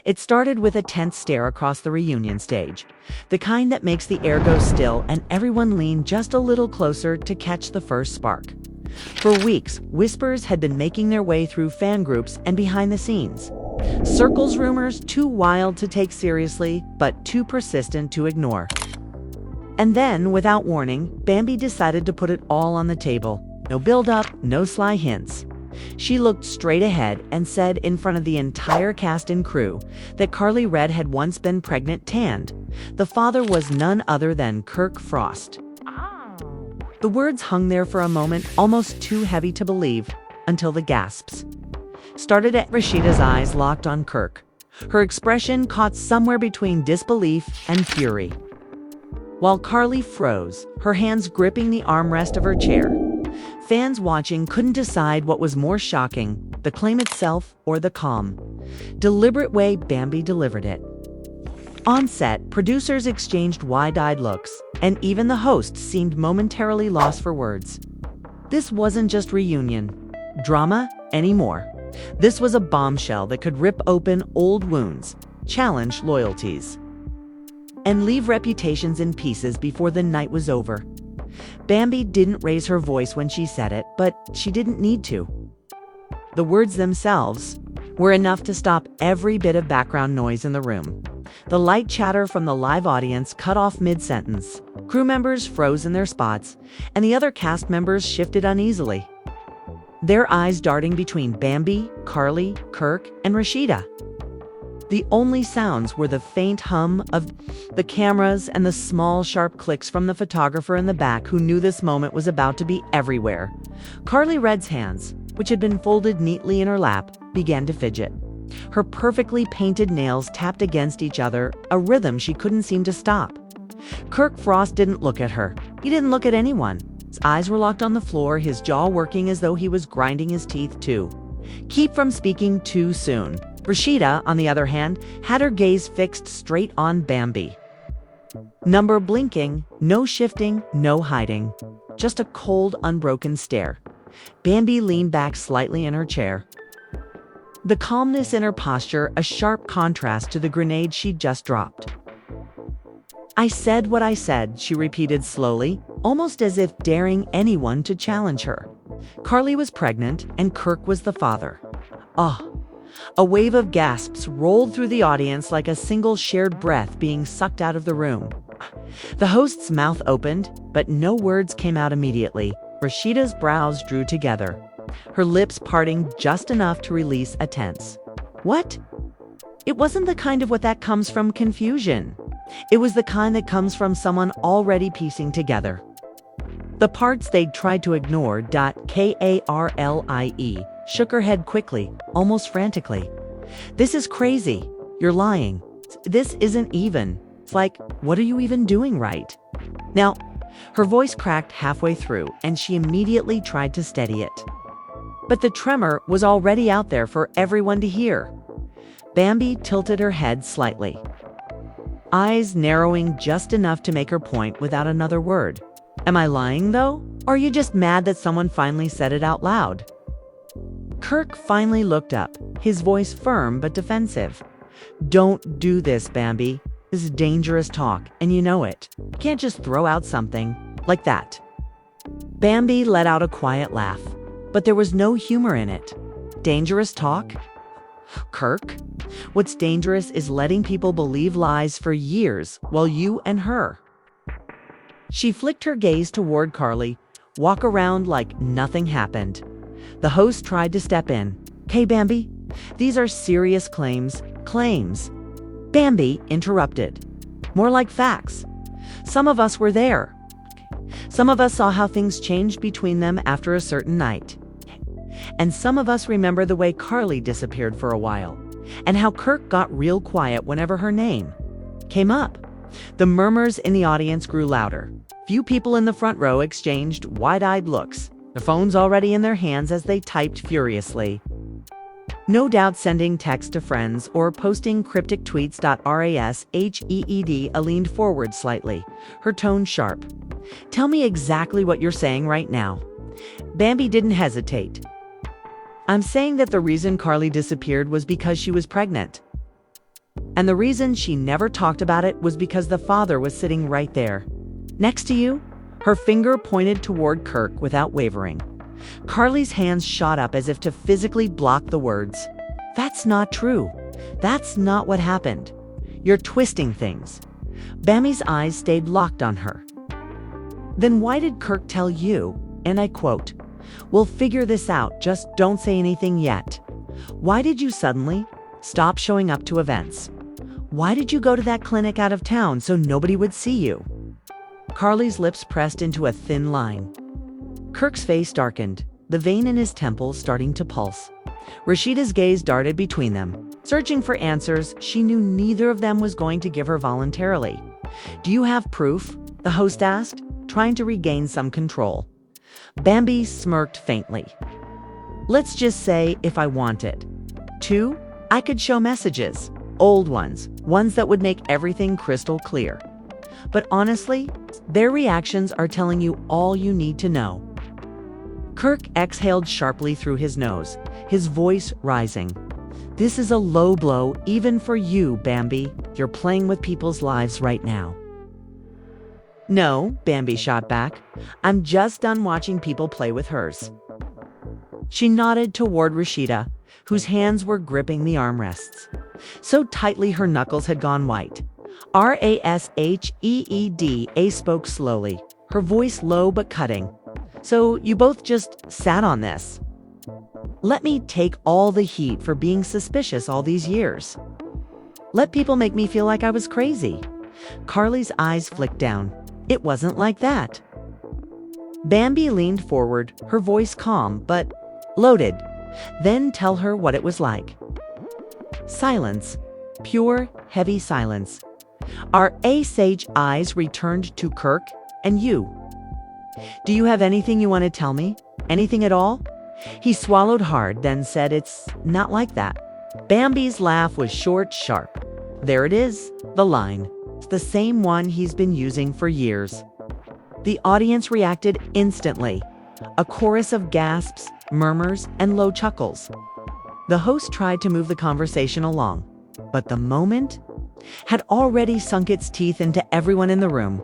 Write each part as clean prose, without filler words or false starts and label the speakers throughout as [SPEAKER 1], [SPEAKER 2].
[SPEAKER 1] It started with a tense stare across the reunion stage, the kind that makes the air go still and everyone lean just a little closer to catch the first spark. For weeks, whispers had been making their way through fan groups and behind the scenes. Circles rumors too wild to take seriously, but too persistent to ignore. And then, without warning, Bambi decided to put it all on the table. No build-up, no sly hints. She looked straight ahead and said in front of the entire cast and crew that Karlie Redd had once been pregnant tanned. The father was none other than Kirk Frost. The words hung there for a moment, almost too heavy to believe, until the gasps started at Rasheeda's eyes locked on Kirk. Her expression caught somewhere between disbelief and fury, while Karlie froze, her hands gripping the armrest of her chair. Fans watching couldn't decide what was more shocking, the claim itself or the calm, deliberate way Bambi delivered it. On set, producers exchanged wide-eyed looks, and even the host seemed momentarily lost for words. This wasn't just reunion drama anymore. This was a bombshell that could rip open old wounds, challenge loyalties, and leave reputations in pieces before the night was over. Bambi didn't raise her voice when she said it, but she didn't need to. The words themselves were enough to stop every bit of background noise in the room. The light chatter from the live audience cut off mid-sentence. Crew members froze in their spots, and the other cast members shifted uneasily, their eyes darting between Bambi, Karlie, Kirk, and Rasheeda. The only sounds were the faint hum of the cameras and the small, sharp clicks from the photographer in the back who knew this moment was about to be everywhere. Karlie Redd's hands, which had been folded neatly in her lap, began to fidget. Her perfectly painted nails tapped against each other, a rhythm she couldn't seem to stop. Kirk Frost didn't look at her. He didn't look at anyone. His eyes were locked on the floor, his jaw working as though he was grinding his teeth too. Keep from speaking too soon. Rasheeda, on the other hand, had her gaze fixed straight on Bambi. Number blinking, no shifting, no hiding. Just a cold, unbroken stare. Bambi leaned back slightly in her chair, the calmness in her posture a sharp contrast to the grenade she'd just dropped. "I said what I said," she repeated slowly, almost as if daring anyone to challenge her. Karlie was pregnant, and Kirk was the father. A wave of gasps rolled through the audience like a single shared breath being sucked out of the room. The host's mouth opened, but no words came out immediately. Rasheeda's brows drew together, her lips parting just enough to release a tense "What?" It wasn't the kind of what that comes from confusion. It was the kind that comes from someone already piecing together the parts they'd tried to ignore. Karlie shook her head quickly, almost frantically. "This is crazy. You're lying. This isn't even. It's like, what are you even doing right now?" Her voice cracked halfway through, and she immediately tried to steady it. But the tremor was already out there for everyone to hear. Bambi tilted her head slightly, eyes narrowing just enough to make her point without another word. "Am I lying, though? Or are you just mad that someone finally said it out loud?" Kirk finally looked up, his voice firm but defensive. "Don't do this, Bambi. This is dangerous talk, and you know it. You can't just throw out something like that." Bambi let out a quiet laugh, but there was no humor in it. "Dangerous talk? Kirk, what's dangerous is letting people believe lies for years while you and her." She flicked her gaze toward Karlie, walk around like nothing happened. The host tried to step in. "Okay, Bambi, these are serious claims." "Claims?" Bambi interrupted. "More like facts. Some of us were there. Some of us saw how things changed between them after a certain night. And some of us remember the way Karlie disappeared for a while, and how Kirk got real quiet whenever her name came up." The murmurs in the audience grew louder. Few people in the front row exchanged wide-eyed looks, their phones already in their hands as they typed furiously. No doubt sending texts to friends or posting cryptic tweets. Rasheeda leaned forward slightly, her tone sharp. "Tell me exactly what you're saying right now." Bambi didn't hesitate. "I'm saying that the reason Karlie disappeared was because she was pregnant." And the reason she never talked about it was because the father was sitting right there. Next to you, her finger pointed toward Kirk without wavering. Karlie's hands shot up as if to physically block the words. That's not true. That's not what happened. You're twisting things. Bambi's eyes stayed locked on her. Then why did Kirk tell you, and I quote, "We'll figure this out, just don't say anything yet"? Why did you suddenly stop showing up to events? Why did you go to that clinic out of town so nobody would see you? Karlie's lips pressed into a thin line. Kirk's face darkened, the vein in his temple starting to pulse. Rasheeda's gaze darted between them, searching for answers she knew neither of them was going to give her voluntarily. "Do you have proof?" the host asked, trying to regain some control. Bambi smirked faintly. "Let's just say if I wanted. 2, I could show messages, old ones that would make everything crystal clear. But honestly, their reactions are telling you all you need to know." Kirk exhaled sharply through his nose, his voice rising. "This is a low blow even for you, Bambi. You're playing with people's lives right now." "No," Bambi shot back. "I'm just done watching people play with hers." She nodded toward Rasheeda, whose hands were gripping the armrests. So tightly her knuckles had gone white. Rasheeda spoke slowly, her voice low but cutting. "So you both just sat on this? Let me take all the heat for being suspicious all these years. Let people make me feel like I was crazy." Karlie's eyes flicked down. "It wasn't like that." Bambi leaned forward, her voice calm but loaded. "Then tell her what it was like." Silence. Pure, heavy silence. Our sage eyes returned to Kirk and you. "Do you have anything you want to tell me? Anything at all?" He swallowed hard, then said, "It's not like that." Bambi's laugh was short, sharp. There it is, the line. It's the same one he's been using for years. The audience reacted instantly. A chorus of gasps, murmurs, and low chuckles. The host tried to move the conversation along, but the moment had already sunk its teeth into everyone in the room.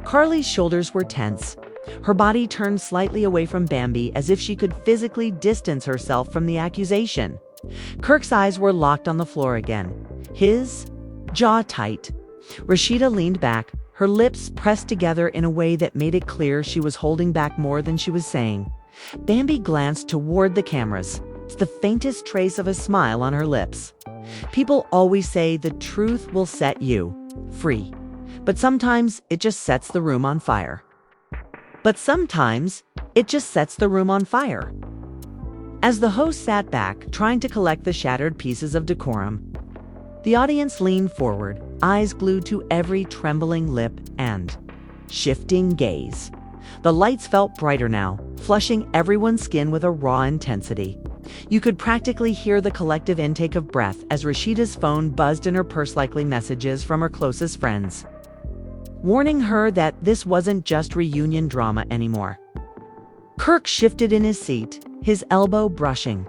[SPEAKER 1] Karlie's shoulders were tense. Her body turned slightly away from Bambi as if she could physically distance herself from the accusation. Kirk's eyes were locked on the floor again, his jaw tight. Rasheeda leaned back, her lips pressed together in a way that made it clear she was holding back more than she was saying. Bambi glanced toward the cameras, the faintest trace of a smile on her lips. People always say the truth will set you free, but sometimes it just sets the room on fire. As the host sat back, trying to collect the shattered pieces of decorum, the audience leaned forward, eyes glued to every trembling lip and shifting gaze. The lights felt brighter now, flushing everyone's skin with a raw intensity. You could practically hear the collective intake of breath as Rasheeda's phone buzzed in her purse, likely messages from her closest friends, warning her that this wasn't just reunion drama anymore. Kirk shifted in his seat, his elbow brushing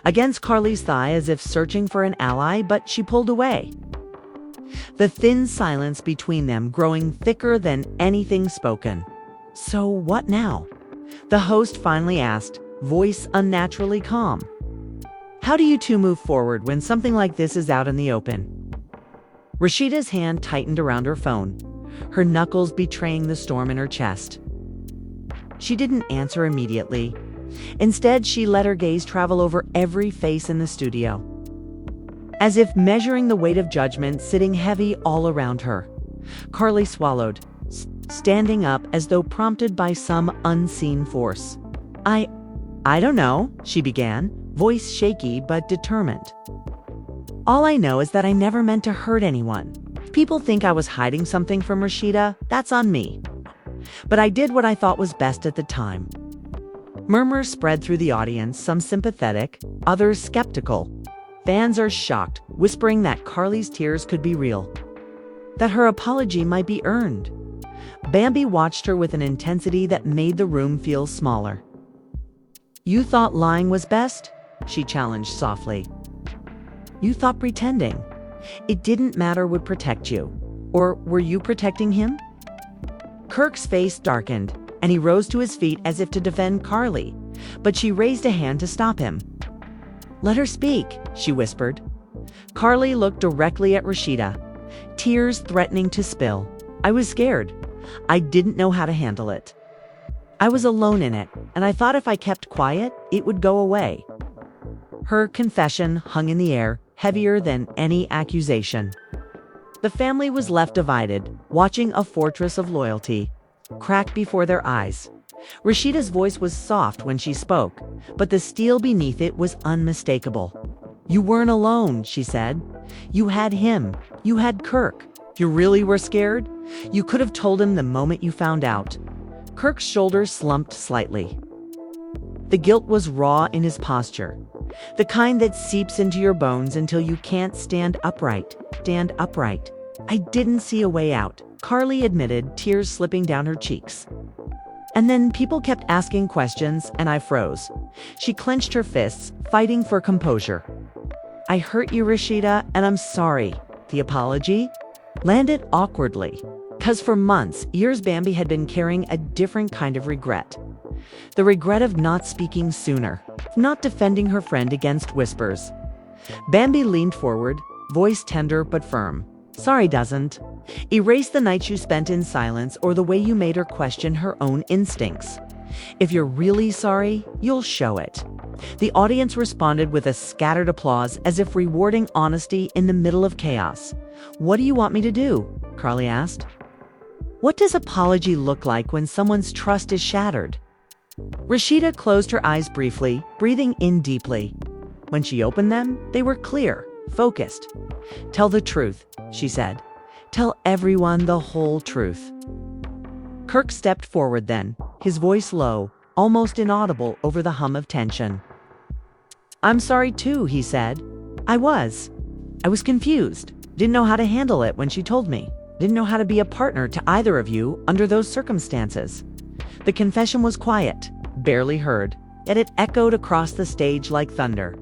[SPEAKER 1] against Karlie's thigh as if searching for an ally, but she pulled away. The thin silence between them growing thicker than anything spoken. "So what now?" the host finally asked, voice unnaturally calm. "How do you two move forward when something like this is out in the open?" Rasheeda's hand tightened around her phone, her knuckles betraying the storm in her chest. She didn't answer immediately. Instead, she let her gaze travel over every face in the studio, as if measuring the weight of judgment sitting heavy all around her. Karlie swallowed, standing up as though prompted by some unseen force. I don't know," she began, voice shaky but determined. "All I know is that I never meant to hurt anyone. If people think I was hiding something from Rasheeda, that's on me. But I did what I thought was best at the time." Murmurs spread through the audience, some sympathetic, others skeptical. Fans are shocked, whispering that Karlie's tears could be real, that her apology might be earned. Bambi watched her with an intensity that made the room feel smaller. "You thought lying was best?" she challenged softly. "You thought pretending?" It didn't matter would protect you. Or were you protecting him? Kirk's face darkened, and he rose to his feet as if to defend Karlie, but she raised a hand to stop him. "Let her speak," she whispered. Karlie looked directly at Rasheeda, tears threatening to spill. "I was scared. I didn't know how to handle it. I was alone in it, and I thought if I kept quiet, it would go away." Her confession hung in the air, heavier than any accusation. The family was left divided, watching a fortress of loyalty crack before their eyes. Rasheeda's voice was soft when she spoke, but the steel beneath it was unmistakable. "You weren't alone," she said. "You had him. You had Kirk. You really were scared? You could have told him the moment you found out." Kirk's shoulders slumped slightly. The guilt was raw in his posture, the kind that seeps into your bones until you can't stand upright. Stand upright. "I didn't see a way out," Karlie admitted, tears slipping down her cheeks. "And then people kept asking questions, and I froze." She clenched her fists, fighting for composure. "I hurt you, Rasheeda, and I'm sorry." The apology landed awkwardly, because for months, years, Bambi had been carrying a different kind of regret. The regret of not speaking sooner, not defending her friend against whispers. Bambi leaned forward, voice tender but firm. "Sorry doesn't erase the nights you spent in silence or the way you made her question her own instincts. If you're really sorry, you'll show it." The audience responded with a scattered applause, as if rewarding honesty in the middle of chaos. "What do you want me to do?" Karlie asked. "What does apology look like when someone's trust is shattered?" Rasheeda closed her eyes briefly, breathing in deeply. When she opened them, they were clear, focused. "Tell the truth," she said. "Tell everyone the whole truth." Kirk stepped forward then, his voice low, almost inaudible over the hum of tension. "I'm sorry too," he said. I was confused. Didn't know how to handle it when she told me. Didn't know how to be a partner to either of you under those circumstances." The confession was quiet, barely heard, yet it echoed across the stage like thunder.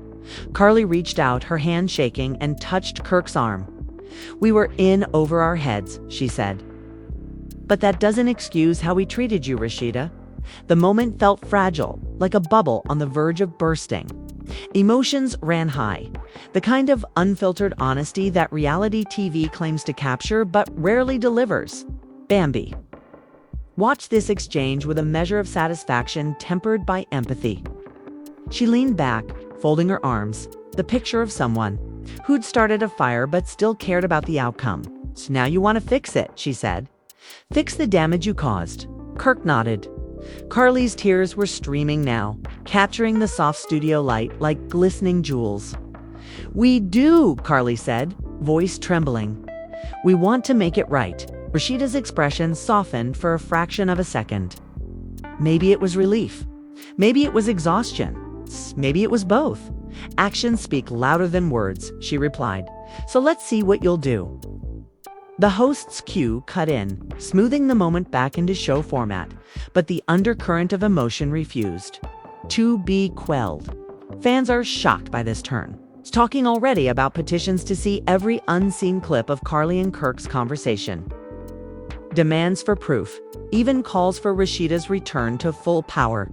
[SPEAKER 1] Karlie reached out, her hand shaking, and touched Kirk's arm. "We were in over our heads," she said. "But that doesn't excuse how we treated you, Rasheeda." The moment felt fragile, like a bubble on the verge of bursting. Emotions ran high, the kind of unfiltered honesty that reality TV claims to capture but rarely delivers. Bambi watched this exchange with a measure of satisfaction tempered by empathy. She leaned back, folding her arms, the picture of someone who'd started a fire but still cared about the outcome. "So now you want to fix it," she said. "Fix the damage you caused." Kirk nodded. Karlie's tears were streaming now, capturing the soft studio light like glistening jewels. "We do," Karlie said, voice trembling. "We want to make it right." Rasheeda's expression softened for a fraction of a second. Maybe it was relief. Maybe it was exhaustion. Maybe it was both. "Actions speak louder than words," she replied. "So let's see what you'll do." The host's cue cut in, smoothing the moment back into show format, but the undercurrent of emotion refused to be quelled. Fans are shocked by this turn, talking already about petitions to see every unseen clip of Karlie and Kirk's conversation. Demands for proof, even calls for Rasheeda's return to full power.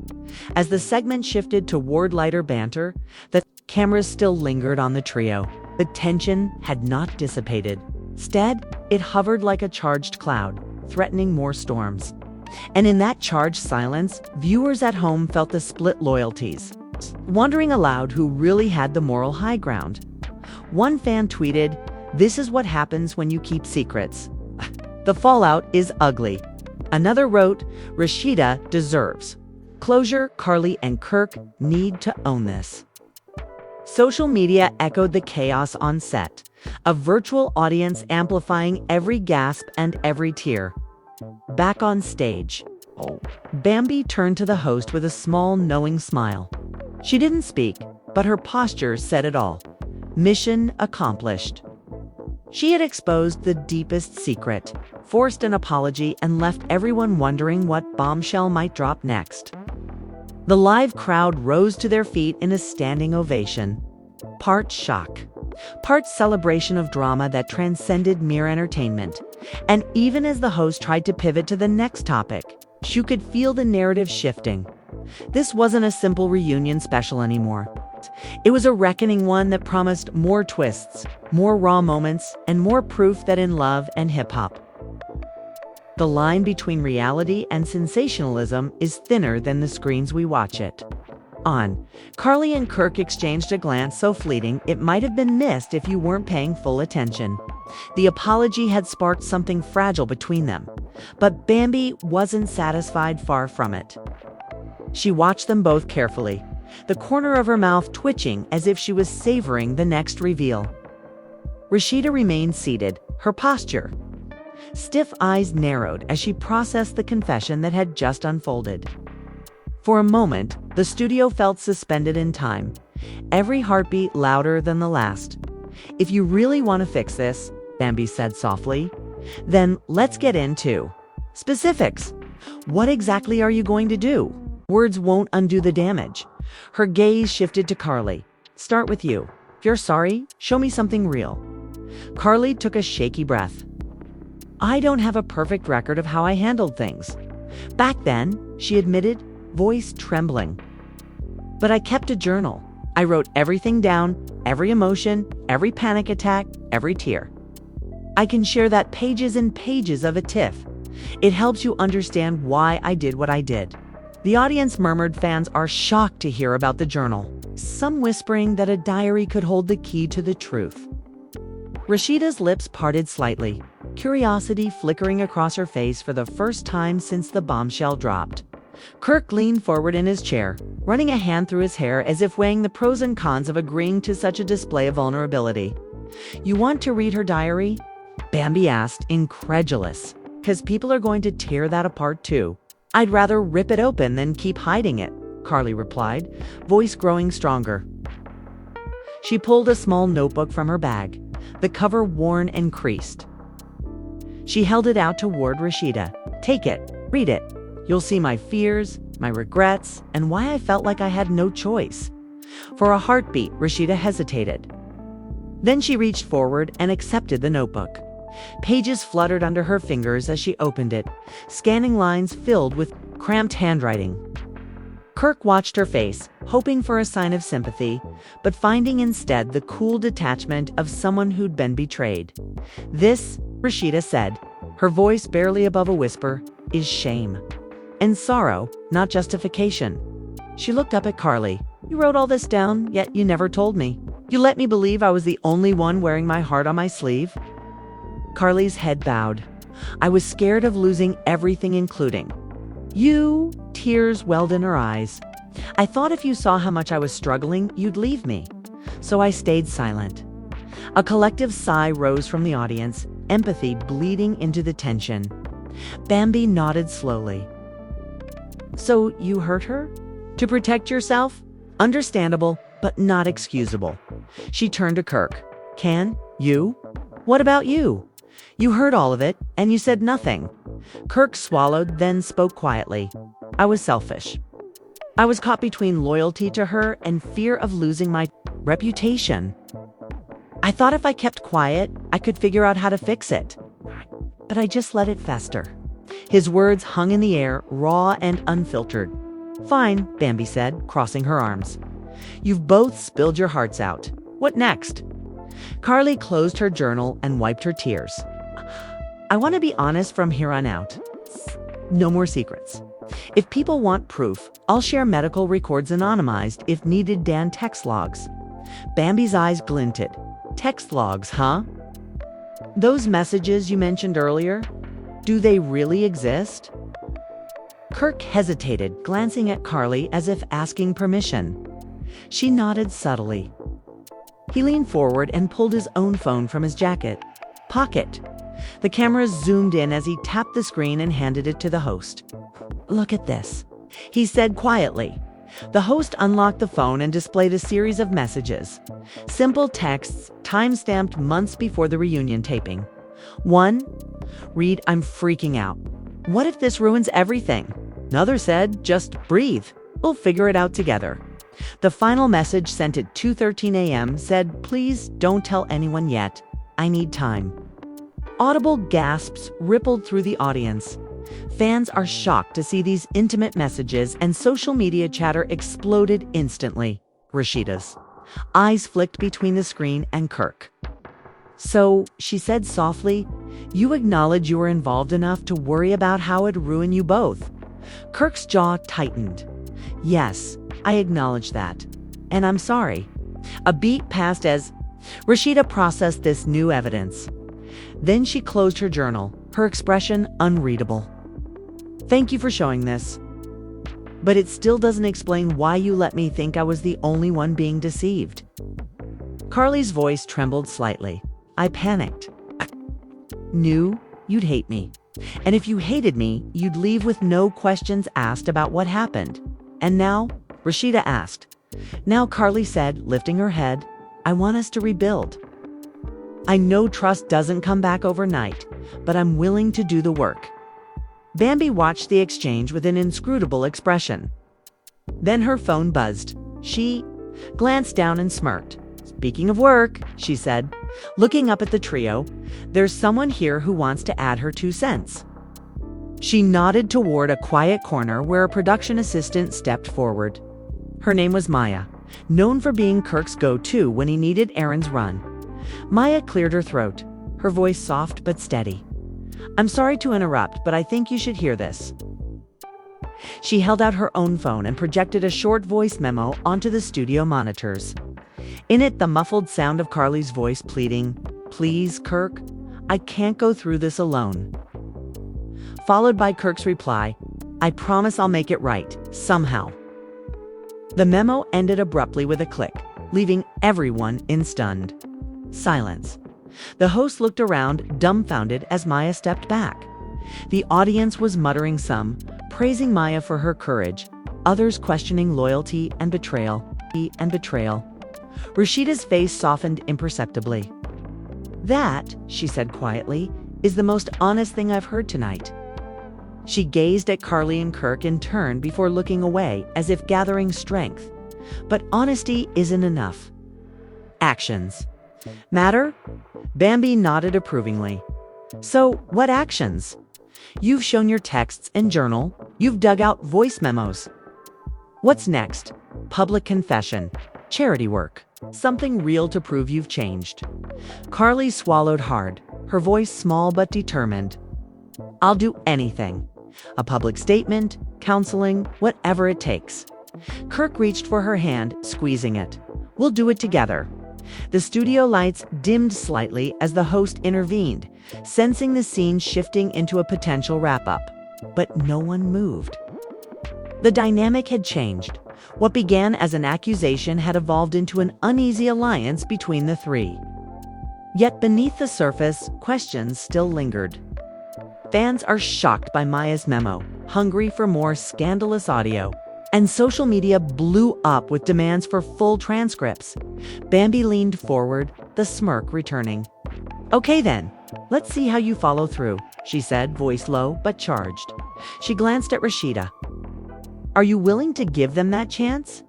[SPEAKER 1] As the segment shifted toward lighter banter, the cameras still lingered on the trio. The tension had not dissipated. Instead, it hovered like a charged cloud, threatening more storms. And in that charged silence, viewers at home felt the split loyalties, wondering aloud who really had the moral high ground. One fan tweeted, "This is what happens when you keep secrets. The fallout is ugly." Another wrote, "Rasheeda deserves closure. Karlie and Kirk need to own this." Social media echoed the chaos on set, a virtual audience amplifying every gasp and every tear. Back on stage, Bambi turned to the host with a small, knowing smile. She didn't speak, but her posture said it all. Mission accomplished. She had exposed the deepest secret, forced an apology, and left everyone wondering what bombshell might drop next. The live crowd rose to their feet in a standing ovation. Part shock, part celebration of drama that transcended mere entertainment. And even as the host tried to pivot to the next topic, you could feel the narrative shifting. This wasn't a simple reunion special anymore. It was a reckoning one that promised more twists, more raw moments, and more proof that in love and hip-hop, the line between reality and sensationalism is thinner than the screens we watch it on. Karlie and Kirk exchanged a glance so fleeting it might have been missed if you weren't paying full attention. The apology had sparked something fragile between them, but Bambi wasn't satisfied, far from it. She watched them both carefully, the corner of her mouth twitching as if she was savoring the next reveal. Rasheeda remained seated, her posture stiff, eyes narrowed as she processed the confession that had just unfolded. For a moment, the studio felt suspended in time, every heartbeat louder than the last. "If you really want to fix this," Bambi said softly, "then let's get into specifics. What exactly are you going to do? Words won't undo the damage." Her gaze shifted to Karlie. "Start with you. If you're sorry, show me something real." Karlie took a shaky breath. "I don't have a perfect record of how I handled things back then," she admitted, voice trembling. "But I kept a journal. I wrote everything down, every emotion, every panic attack, every tear. I can share that, pages and pages of a tiff. It helps you understand why I did what I did." The audience murmured. Fans are shocked to hear about the journal, some whispering that a diary could hold the key to the truth. Rasheeda's lips parted slightly, curiosity flickering across her face for the first time since the bombshell dropped. Kirk leaned forward in his chair, running a hand through his hair as if weighing the pros and cons of agreeing to such a display of vulnerability. "You want to read her diary?" Bambi asked, incredulous. "'Cause people are going to tear that apart too." "I'd rather rip it open than keep hiding it," Karlie replied, voice growing stronger. She pulled a small notebook from her bag, the cover worn and creased. She held it out toward Rasheeda. "Take it, read it. You'll see my fears, my regrets, and why I felt like I had no choice." For a heartbeat, Rasheeda hesitated. Then she reached forward and accepted the notebook. Pages fluttered under her fingers as she opened it, scanning lines filled with cramped handwriting. Kirk watched her face, hoping for a sign of sympathy, but finding instead the cool detachment of someone who'd been betrayed. "This," Rasheeda said, her voice barely above a whisper, "is shame. And sorrow, not justification." She looked up at Karlie. "You wrote all this down, yet you never told me. You let me believe I was the only one wearing my heart on my sleeve." Karlie's head bowed. "I was scared of losing everything, including you." Tears welled in her eyes. "I thought if you saw how much I was struggling, you'd leave me. So I stayed silent." A collective sigh rose from the audience, empathy bleeding into the tension. Bambi nodded slowly. "So you hurt her? To protect yourself? Understandable, but not excusable." She turned to Kirk. "Can you? What about you? You heard all of it, and you said nothing." Kirk swallowed, then spoke quietly. "I was selfish. I was caught between loyalty to her and fear of losing my reputation. I thought if I kept quiet, I could figure out how to fix it. But I just let it fester." His words hung in the air, raw and unfiltered. "Fine," Bambi said, crossing her arms. "You've both spilled your hearts out. What next?" Karlie closed her journal and wiped her tears. "I want to be honest from here on out. No more secrets. If people want proof, I'll share medical records anonymized if needed." Dan text logs. Bambi's eyes glinted. "Text logs, huh? Those messages you mentioned earlier? Do they really exist?" Kirk hesitated, glancing at Karlie as if asking permission. She nodded subtly. He leaned forward and pulled his own phone from his jacket pocket. The camera zoomed in as he tapped the screen and handed it to the host. "Look at this," he said quietly. The host unlocked the phone and displayed a series of messages. Simple texts, time-stamped months before the reunion taping. 1. Read, "I'm freaking out. What if this ruins everything?" Another said, "Just breathe. We'll figure it out together." The final message sent at 2:13 a.m. said, "Please don't tell anyone yet. I need time." Audible gasps rippled through the audience. Fans are shocked to see these intimate messages, and social media chatter exploded instantly. Rasheeda's eyes flicked between the screen and Kirk. "So," she said softly, "you acknowledge you were involved enough to worry about how it'd ruin you both?" Kirk's jaw tightened. "Yes, I acknowledge that. And I'm sorry." A beat passed as Rasheeda processed this new evidence. Then she closed her journal, her expression unreadable. "Thank you for showing this. But it still doesn't explain why you let me think I was the only one being deceived." Karlie's voice trembled slightly. "I panicked. Knew you'd hate me. And if you hated me, you'd leave with no questions asked about what happened. And now," Rasheeda asked. "Now," Karlie said, lifting her head, "I want us to rebuild. I know trust doesn't come back overnight, but I'm willing to do the work." Bambi watched the exchange with an inscrutable expression. Then her phone buzzed. She glanced down and smirked. "Speaking of work," she said, looking up at the trio, "there's someone here who wants to add her 2 cents. She nodded toward a quiet corner where a production assistant stepped forward. Her name was Maya, known for being Kirk's go-to when he needed errands run. Maya cleared her throat, her voice soft but steady. "I'm sorry to interrupt, but I think you should hear this." She held out her own phone and projected a short voice memo onto the studio monitors. In it, the muffled sound of Karlie's voice pleading, "Please, Kirk, I can't go through this alone." Followed by Kirk's reply, "I promise I'll make it right, somehow." The memo ended abruptly with a click, leaving everyone in stunned silence. The host looked around, dumbfounded, as Maya stepped back. The audience was muttering, some praising Maya for her courage, others questioning loyalty and betrayal. Rasheeda's face softened imperceptibly. "That," she said quietly, "is the most honest thing I've heard tonight." She gazed at Karlie and Kirk in turn before looking away, as if gathering strength. But honesty isn't enough. Actions matter? Bambi nodded approvingly. "So, what actions?" "You've shown your texts and journal. You've dug out voice memos. What's next?" "Public confession. Charity work. Something real to prove you've changed." Karlie swallowed hard, her voice small but determined. "I'll do anything. A public statement, counseling, whatever it takes." Kirk reached for her hand, squeezing it. "We'll do it together." The studio lights dimmed slightly as the host intervened, sensing the scene shifting into a potential wrap-up. But no one moved. The dynamic had changed. What began as an accusation had evolved into an uneasy alliance between the three. Yet beneath the surface, questions still lingered. Fans are shocked by Maya's memo, hungry for more scandalous audio. And social media blew up with demands for full transcripts. Bambi leaned forward, the smirk returning. "Okay then, let's see how you follow through," she said, voice low but charged. She glanced at Rasheeda. "Are you willing to give them that chance?"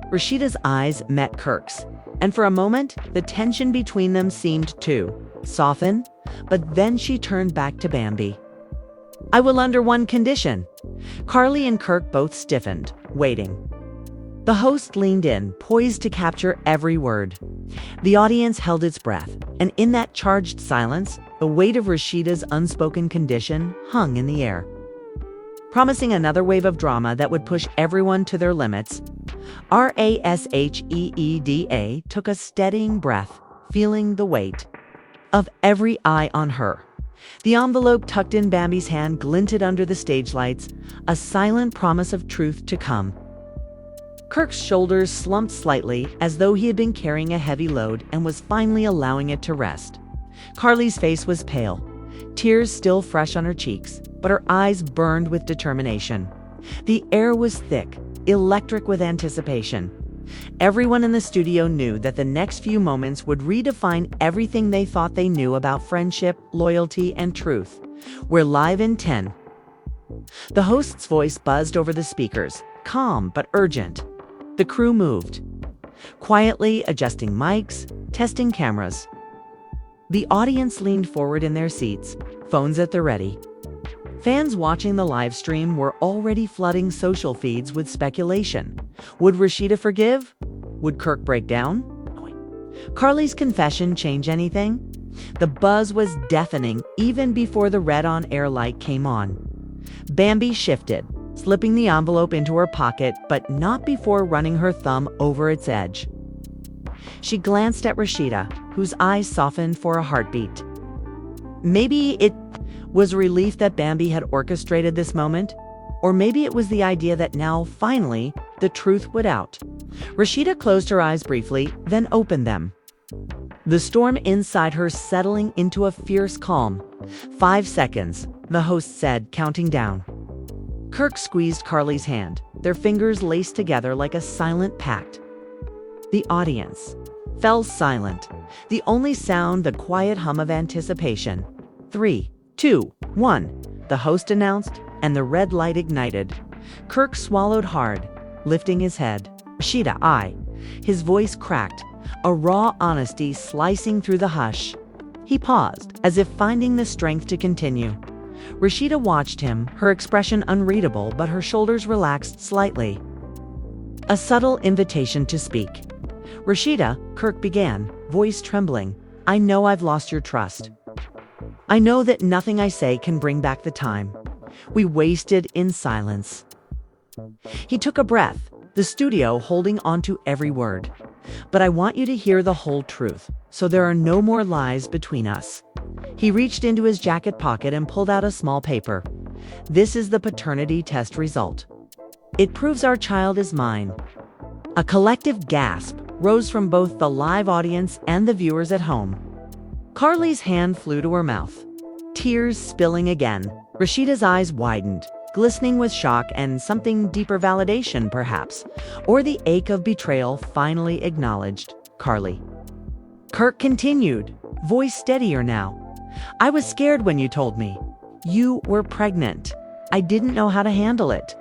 [SPEAKER 1] Rasheeda's eyes met Kirk's, and for a moment, the tension between them seemed to soften, but then she turned back to Bambi. "I will under one condition." Karlie and Kirk both stiffened, waiting. The host leaned in, poised to capture every word. The audience held its breath, and in that charged silence, the weight of Rasheeda's unspoken condition hung in the air. Promising another wave of drama that would push everyone to their limits, Rasheeda took a steadying breath, feeling the weight of every eye on her. The envelope tucked in Bambi's hand glinted under the stage lights, a silent promise of truth to come. Kirk's shoulders slumped slightly, as though he had been carrying a heavy load and was finally allowing it to rest. Karlie's face was pale, tears still fresh on her cheeks, but her eyes burned with determination. The air was thick, electric with anticipation. Everyone in the studio knew that the next few moments would redefine everything they thought they knew about friendship, loyalty, and truth. "We're live in 10. The host's voice buzzed over the speakers, calm but urgent. The crew moved, quietly adjusting mics, testing cameras. The audience leaned forward in their seats, phones at the ready. Fans watching the live stream were already flooding social feeds with speculation. Would Rasheeda forgive? Would Kirk break down? Karlie's confession change anything? The buzz was deafening even before the red on-air light came on. Bambi shifted, slipping the envelope into her pocket, but not before running her thumb over its edge. She glanced at Rasheeda, whose eyes softened for a heartbeat. Maybe it was relief that Bambi had orchestrated this moment, or maybe it was the idea that now, finally, the truth would out. Rasheeda closed her eyes briefly, then opened them. The storm inside her settling into a fierce calm. 5 seconds, the host said, counting down. Kirk squeezed Karlie's hand, their fingers laced together like a silent pact. The audience fell silent, the only sound the quiet hum of anticipation. 3, 2, 1, the host announced, and the red light ignited. Kirk swallowed hard, lifting his head. Rasheeda, I. His voice cracked, a raw honesty slicing through the hush. He paused, as if finding the strength to continue. Rasheeda watched him, her expression unreadable, but her shoulders relaxed slightly. A subtle invitation to speak. Rasheeda, Kirk began, voice trembling. I know I've lost your trust. I know that nothing I say can bring back the time we wasted in silence. He took a breath, the studio holding onto every word. But I want you to hear the whole truth, so there are no more lies between us. He reached into his jacket pocket and pulled out a small paper. This is the paternity test result. It proves our child is mine. A collective gasp rose from both the live audience and the viewers at home. Karlie's hand flew to her mouth, tears spilling again. Rasheeda's eyes widened, glistening with shock and something deeper, validation perhaps, or the ache of betrayal finally acknowledged. Karlie. Kirk continued, voice steadier now. I was scared when you told me. You were pregnant. I didn't know how to handle it.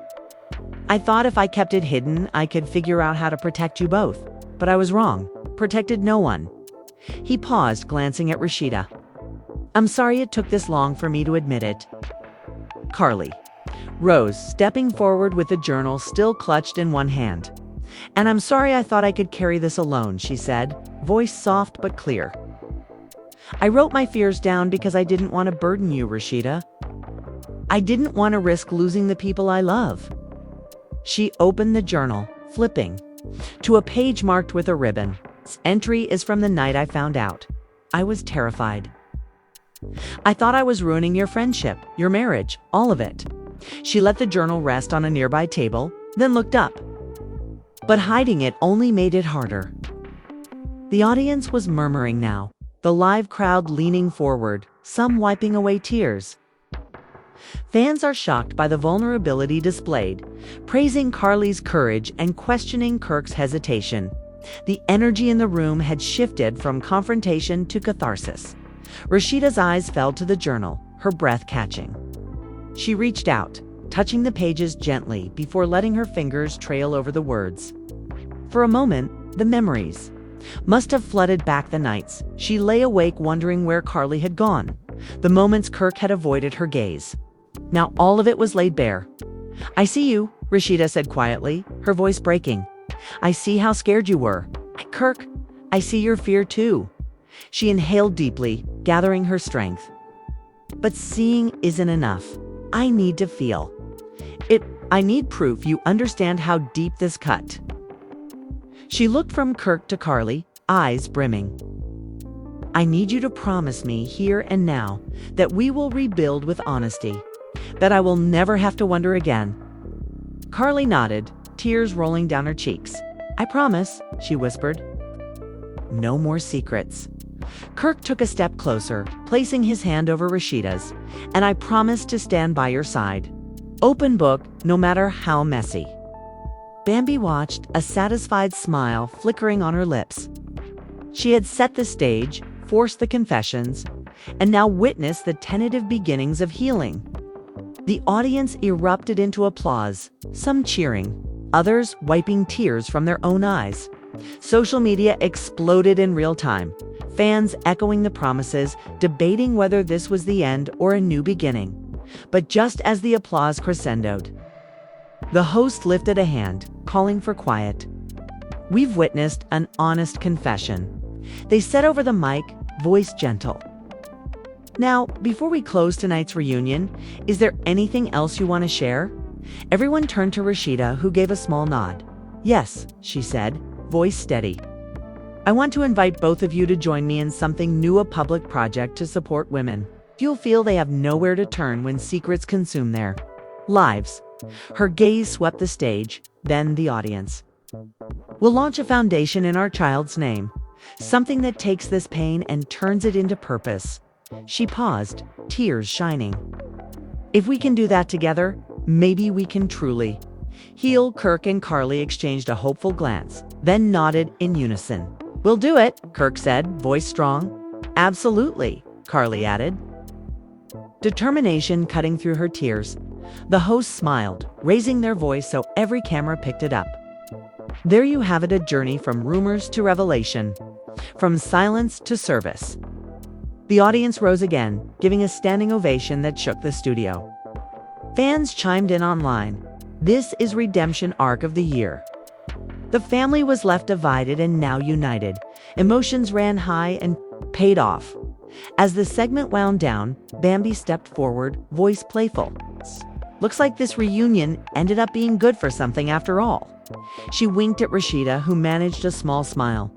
[SPEAKER 1] I thought if I kept it hidden, I could figure out how to protect you both. But I was wrong. Protected no one. He paused, glancing at Rasheeda. I'm sorry it took this long for me to admit it. Karlie rose, stepping forward with the journal still clutched in one hand. And I'm sorry I thought I could carry this alone, she said, voice soft but clear. I wrote my fears down because I didn't want to burden you, Rasheeda. I didn't want to risk losing the people I love. She opened the journal, flipping to a page marked with a ribbon. This entry is from the night I found out. I was terrified. I thought I was ruining your friendship, your marriage, all of it. She let the journal rest on a nearby table, then looked up. But hiding it only made it harder. The audience was murmuring now, the live crowd leaning forward, some wiping away tears. Fans are shocked by the vulnerability displayed, praising Karlie's courage and questioning Kirk's hesitation. The energy in the room had shifted from confrontation to catharsis. Rasheeda's eyes fell to the journal, her breath catching. She reached out, touching the pages gently before letting her fingers trail over the words. For a moment, the memories must have flooded back the nights. She lay awake wondering where Karlie had gone, the moments Kirk had avoided her gaze. Now all of it was laid bare. I see you, Rasheeda said quietly, her voice breaking. I see how scared you were. Kirk, I see your fear too. She inhaled deeply, gathering her strength. But seeing isn't enough. I need to feel. I need proof you understand how deep this cut. She looked from Kirk to Karlie, eyes brimming. I need you to promise me here and now that we will rebuild with honesty, that I will never have to wonder again. Karlie nodded, tears rolling down her cheeks. I promise, she whispered. No more secrets. Kirk took a step closer, placing his hand over Rasheeda's, and I promise to stand by your side. Open book, no matter how messy. Bambi watched, a satisfied smile flickering on her lips. She had set the stage, forced the confessions, and now witnessed the tentative beginnings of healing. The audience erupted into applause, some cheering, others wiping tears from their own eyes. Social media exploded in real time, fans echoing the promises, debating whether this was the end or a new beginning. But just as the applause crescendoed, the host lifted a hand, calling for quiet. "We've witnessed an honest confession," they said over the mic, voice gentle. "Now, before we close tonight's reunion, is there anything else you want to share?" Everyone turned to Rasheeda, who gave a small nod. "Yes," she said, voice steady. "I want to invite both of you to join me in something new, a public project to support women. You'll feel they have nowhere to turn when secrets consume their lives." Her gaze swept the stage, then the audience. "We'll launch a foundation in our child's name, something that takes this pain and turns it into purpose." She paused, tears shining. "If we can do that together, maybe we can truly heal." Kirk and Karlie exchanged a hopeful glance, then nodded in unison. "We'll do it," Kirk said, voice strong. "Absolutely," Karlie added, determination cutting through her tears. The host smiled, raising their voice so every camera picked it up. "There you have it, a journey from rumors to revelation, from silence to service." The audience rose again, giving a standing ovation that shook the studio. Fans chimed in online. "This is redemption arc of the year." The family was left divided and now united. Emotions ran high and paid off. As the segment wound down, Bambi stepped forward, voice playful. "Looks like this reunion ended up being good for something after all." She winked at Rasheeda, who managed a small smile.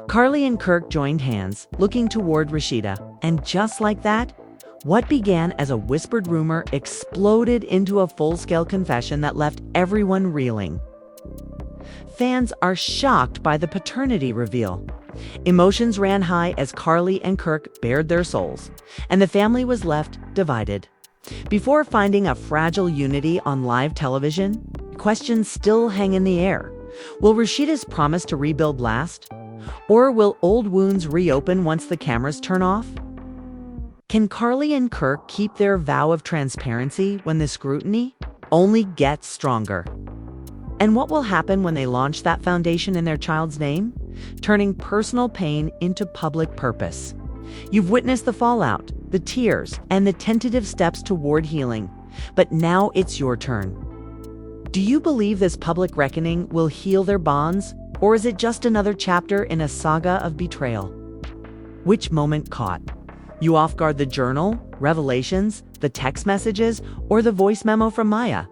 [SPEAKER 1] Karlie and Kirk joined hands, looking toward Rasheeda, and just like that, what began as a whispered rumor exploded into a full-scale confession that left everyone reeling. Fans are shocked by the paternity reveal. Emotions ran high as Karlie and Kirk bared their souls, and the family was left divided. Before finding a fragile unity on live television, questions still hang in the air. Will Rasheeda's promise to rebuild last? Or will old wounds reopen once the cameras turn off? Can Karlie and Kirk keep their vow of transparency when the scrutiny only gets stronger? And what will happen when they launch that foundation in their child's name, turning personal pain into public purpose? You've witnessed the fallout, the tears, and the tentative steps toward healing, but now it's your turn. Do you believe this public reckoning will heal their bonds, or is it just another chapter in a saga of betrayal? Which moment caught you off guard? The journal, revelations, the text messages, or the voice memo from Maya?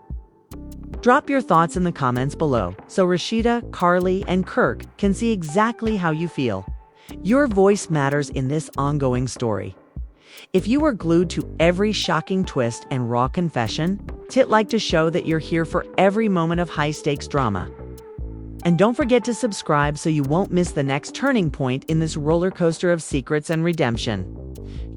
[SPEAKER 1] Drop your thoughts in the comments below so Rasheeda, Karlie, and Kirk can see exactly how you feel. Your voice matters in this ongoing story. If you were glued to every shocking twist and raw confession, hit like to show that you're here for every moment of high-stakes drama. And don't forget to subscribe so you won't miss the next turning point in this roller coaster of secrets and redemption.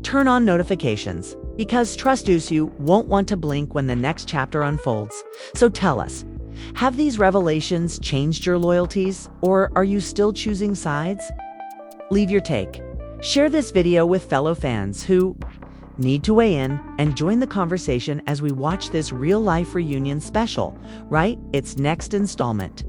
[SPEAKER 1] Turn on notifications, because trust us, you won't want to blink when the next chapter unfolds. So tell us, have these revelations changed your loyalties, or are you still choosing sides? Leave your take. Share this video with fellow fans who need to weigh in and join the conversation as we watch this real-life reunion special, right? Its next installment.